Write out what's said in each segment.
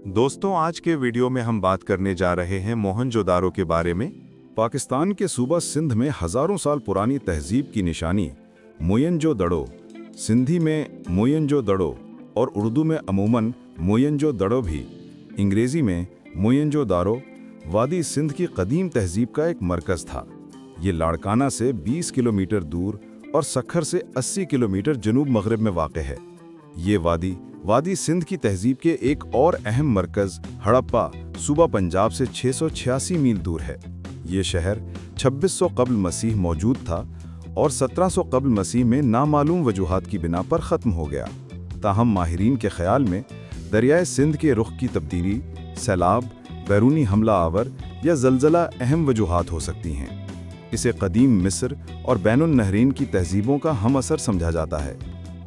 दोस्तों, आज के वीडियो में हम बात करने जा रहे हैं मोहनजोदारो के बारे में। पाकिस्तान के सूबा सिंध में हजारों साल पुरानी तहजीब की निशानी मोयंजोदड़ो, सिंधी में मोयंजोदड़ो और उर्दू में अमूमन मोयंजोदड़ो भी, अंग्रेजी में मोयंजोदारो, वादी सिंध की कदीम तहजीब का एक मरकज़ था। ये लाड़काना से 20 किलोमीटर दूर और सखर से 80 किलोमीटर जनूब मगरब में वाक़ है। ये वादी सिंध की तहजीब के एक और अहम मरकज़ हड़प्पा सूबा पंजाब से 686 मील दूर है। ये शहर 2600 कब्ल मसीह मौजूद था और 1700 कब्ल मसीह में नामालूम वजूहात की बिना पर ख़त्म हो गया। ताहम माहिरीन के ख़याल में दरियाए सिंध के रुख की तब्दीली, सैलाब, बैरूनी हमला आवर या ज़लज़ला अहम वजूहात हो सकती हैं। इसे कदीम मिस्र और बैनुन नहरीन की तहजीबों का हम असर समझा जाता है।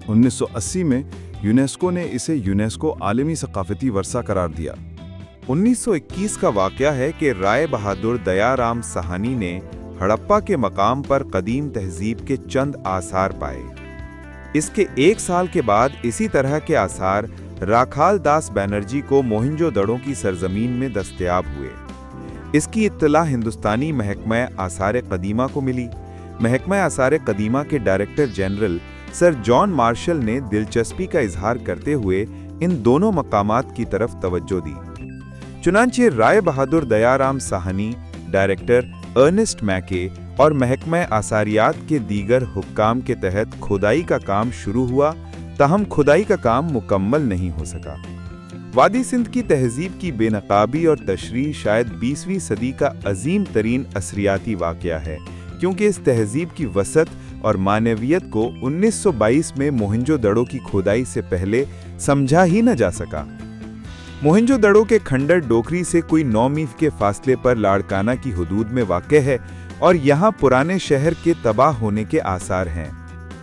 1980 में यूनेस्को ने इसे यूनेस्को आलमी सकाफती वर्सा करार दिया। 1921 का वाक़या है कि राय बहादुर दयाराम साहनी ने हड़प्पा के मकाम पर कदीम तहजीब के चंद आसार पाए। इसके एक साल के बाद इसी तरह के आसार राखाल दास बैनर्जी को मोहनजोदड़ो की सरजमीन में दस्तयाब हुए। इसकी इत्तला हिंदुस्तानी महकमा आसार कदीमा को मिली। महकमा आसार कदीमा के director general sir John Marshall ने दिलचस्पी का इजहार करते हुए इन दोनों मकामात की तरफ तवज्जो दी। चुनांचे राय बहादुर दयाराम साहनी, डायरेक्टर अर्नेस्ट मैके और महकमा आसारियात के दीगर हुक्काम के तहत खुदाई का काम शुरू हुआ, ताहम खुदाई का काम मुकम्मल नहीं हो सका। वादी सिंध की तहजीब की बेनकाबी और तशरीह शायद 20वीं सदी का अजीम तरीन असरियाती वाक़या है, क्योंकि इस तहजीब की वसत और मानवियत को 1922 में मोहनजोदड़ो की खोदाई से पहले समझा ही न जा सका। मोहनजोदड़ो के खंडर डोकरी से कोई 9 मील के फासले पर लाड़काना की हुदूद में वाक़े है और यहाँ पुराने शहर के तबाह होने के आसार हैं।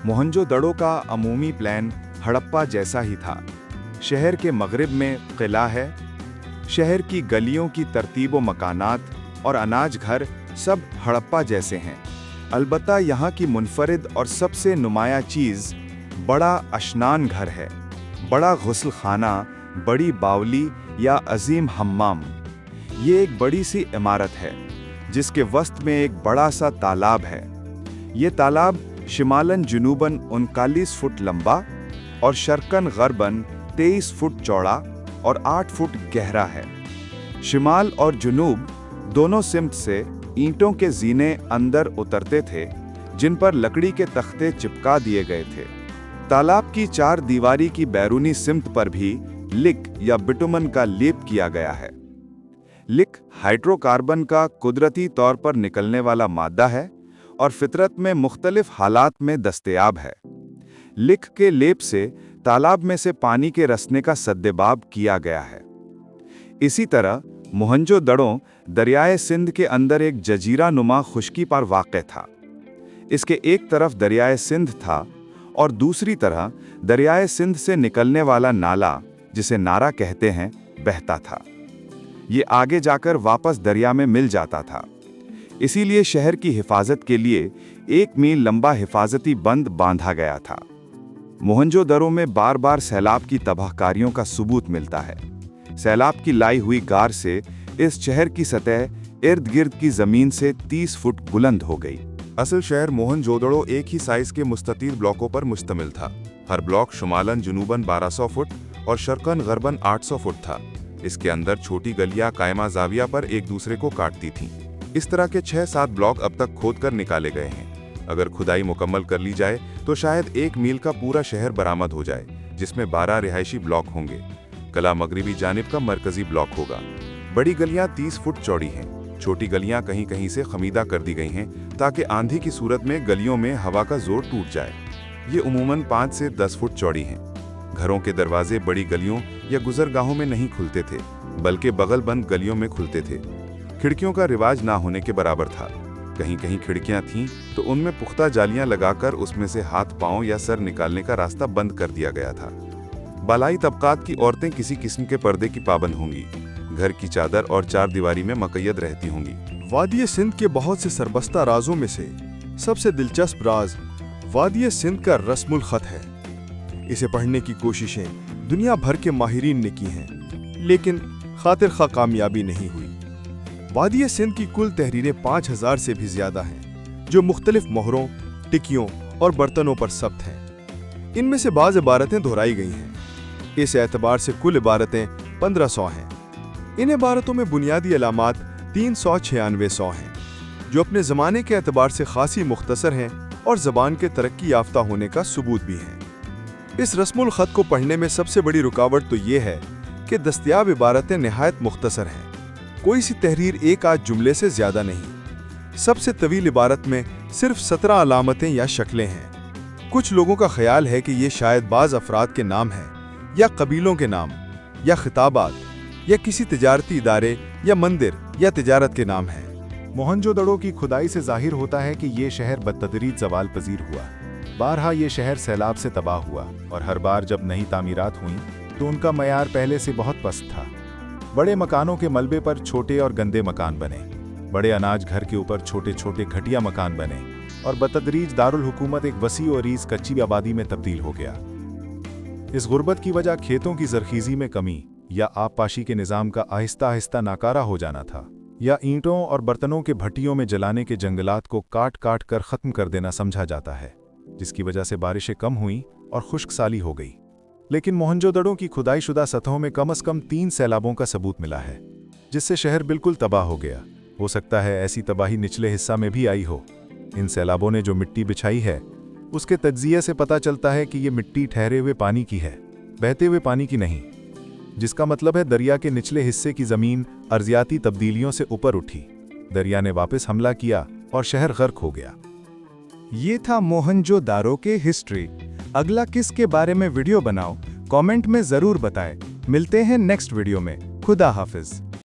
मोहनजोदड़ो का अमूमी प्लान हड़प्पा जैसा ही था। शहर के मगरिब में किला है। शहर की गलियों की तरतीब व मकानात और अनाज घर सब हड़प्पा जैसे हैं। अलबत्ता यहाँ की मुनफरिद और सबसे नुमाया चीज़ बड़ा अशनान घर है, बड़ा गुस्ल खाना, बड़ी बावली या अजीम हम्माम। ये एक बड़ी सी इमारत है जिसके वस्त में एक बड़ा सा तालाब है। ये तालाब शिमालन जुनूबन 39 फुट लंबा और शर्कन गरबन 23 फुट चौड़ा और 8 फुट गहरा है। शिमाल और जुनूब दोनों सिमत से ईंटों के जीने अंदर उतरते थे, जिन पर लकड़ी के तख्ते चिपका दिए गए थे। तालाब की 4 दीवारी की बैरूनी सिमत पर भी लिक या बिटुमन का लेप किया गया है। लिक हाइड्रोकार्बन का कुदरती तौर पर निकलने वाला मादा है और फितरत में मुख्तलिफ हालात में दस्तयाब है। लिक के लेप से तालाब में से पानी के रसने का सद्देबाब किया गया है। इसी तरह मोहनजोदड़ो दरियाए सिंध के अंदर एक जजीरा नुमा खुश्की पर वाक़ था। इसके एक तरफ दरियाए सिंध था और दूसरी तरह दरियाए सिंध से निकलने वाला नाला, जिसे नारा कहते हैं, बहता था। ये आगे जाकर वापस दरिया में मिल जाता था। इसीलिए शहर की हिफाजत के लिए 1 मील लंबा हिफाजती बंद बांधा गया था। मोहनजोदड़ो में बार बार सैलाब की तबाहकारियों का सबूत मिलता है। सैलाब की लाई हुई गार से इस शहर की सतह इर्द गिर्द की जमीन से 30 फुट बुलंद हो गई। असल शहर मोहनजोदड़ो एक ही साइज के मुस्ततील ब्लॉकों पर मुश्तमिल था। हर ब्लॉक शुमालन जुनूबन 1200 फुट और शर्कन गरबन 800 फुट था। इसके अंदर छोटी गलियां कायमा जाविया पर एक दूसरे को काटती थीं। इस तरह के 6-7 ब्लॉक अब तक खोद कर निकाले गए हैं। अगर खुदाई मुकम्मल कर ली जाए तो शायद 1 मील का पूरा शहर बरामद हो जाए, जिसमें 12 रिहायशी ब्लॉक होंगे। कला मगरिबी जानिब का मरकजी ब्लॉक होगा। बड़ी गलियां 30 फुट चौड़ी हैं। छोटी गलियां कहीं कहीं से खमीदा कर दी गई हैं ताकि आंधी की सूरत में गलियों में हवा का जोर टूट जाए। ये उमूमन 5 से 10 फुट चौड़ी हैं। घरों के दरवाजे बड़ी गलियों या गुजरगाहों में नहीं खुलते थे, बल्कि बगल बंद गलियों में खुलते थे। खिड़कियों का रिवाज ना होने के बराबर था। कहीं कहीं खिड़कियां थीं तो उनमें पुख्ता जालियां लगाकर उसमें से हाथ पांव या सर निकालने का रास्ता बंद कर दिया गया था। बालाई तबकात की औरतें किसी किस्म के पर्दे की पाबंद होंगी। घर की चादर और 4 दीवारी में मकैयद रहती होंगी। वादी सिंध के बहुत से सरबस्ता राजों में से सबसे दिलचस्प राज वादी सिंध का रस्मुल खत है। इसे पढ़ने की कोशिशें दुनिया भर के माहिरीन ने की हैं, लेकिन खातिर खा कामयाबी नहीं हुई। वादी सिंध की कुल तहरीरें 5000 से भी ज्यादा हैं, जो मुख्तलिफ मोहरों, टिकियों और बर्तनों पर सब्त हैं। इनमें से बाज़ इबारतें दोहराई गई हैं। इस एतबार से कुल इबारतें 1500 हैं। इन इबारतों में बुनियादी अलामात 396 हैं, जो अपने ज़माने के एतबार से खासी मुख्तसर हैं और ज़बान के तरक्की याफ्ता होने का सबूत भी हैं। इस रस्मुल ख़त को पढ़ने में सबसे बड़ी रुकावट तो ये है कि दस्तयाब इबारतें निहायत मुख्तसर हैं। कोई सी तहरीर एक आध जुमले से ज़्यादा नहीं। सबसे तवील इबारत में सिर्फ 17 अलामतें या शक्लें हैं। कुछ लोगों का ख्याल है कि ये शायद बाज़ अफराद के नाम हैं, या कबीलों के नाम, या खिताबात, या किसी तिजारती इदारे या मंदिर या तिजारत के नाम हैं। मोहनजोदड़ो की खुदाई से जाहिर होता है कि ये शहर बदतदरीज ज़वाल पजीर हुआ। बारहा ये शहर सैलाब से तबाह हुआ और हर बार जब नई तामीरात हुईं तो उनका मयार पहले से बहुत पस्त था। बड़े मकानों के मलबे पर छोटे और गंदे मकान बने, बड़े अनाज घर के ऊपर छोटे छोटे घटिया मकान बने और बतदरीज दारुल हुकूमत एक वसी और रीज़ कच्ची आबादी में तब्दील हो गया। इस गुर्बत की वजह खेतों की जरखीज़ी में कमी या आबपाशी के निज़ाम का आहिस्ता आहिस्ता नाकारा हो जाना था, या ईंटों और बर्तनों के भट्टियों में जलाने के जंगलात को काट काट कर ख़त्म कर देना समझा जाता है, जिसकी वजह से बारिशें कम हुईं और खुश्क साली हो गई। लेकिन मोहनजोदड़ो की खुदाई शुदा सतहों में कम से कम 3 सैलाबों का सबूत मिला है, जिससे शहर बिल्कुल तबाह हो गया। हो सकता है ऐसी तबाही निचले हिस्सा में भी आई हो। इन सैलाबों ने जो मिट्टी बिछाई है, उसके तज्जिये से पता चलता है कि ये मिट्टी ठहरे हुए पानी की है, बहते हुए पानी की नहीं, जिसका मतलब है दरिया के निचले हिस्से की ज़मीन अर्जियाती तब्दीलियों से ऊपर उठी, दरिया ने वापस हमला किया और शहर गर्क हो गया। ये था मोहनजोदारो के हिस्ट्री। अगला किसके बारे में वीडियो बनाओ, कमेंट में ज़रूर बताएं। मिलते हैं नेक्स्ट वीडियो में। खुदा हाफिज।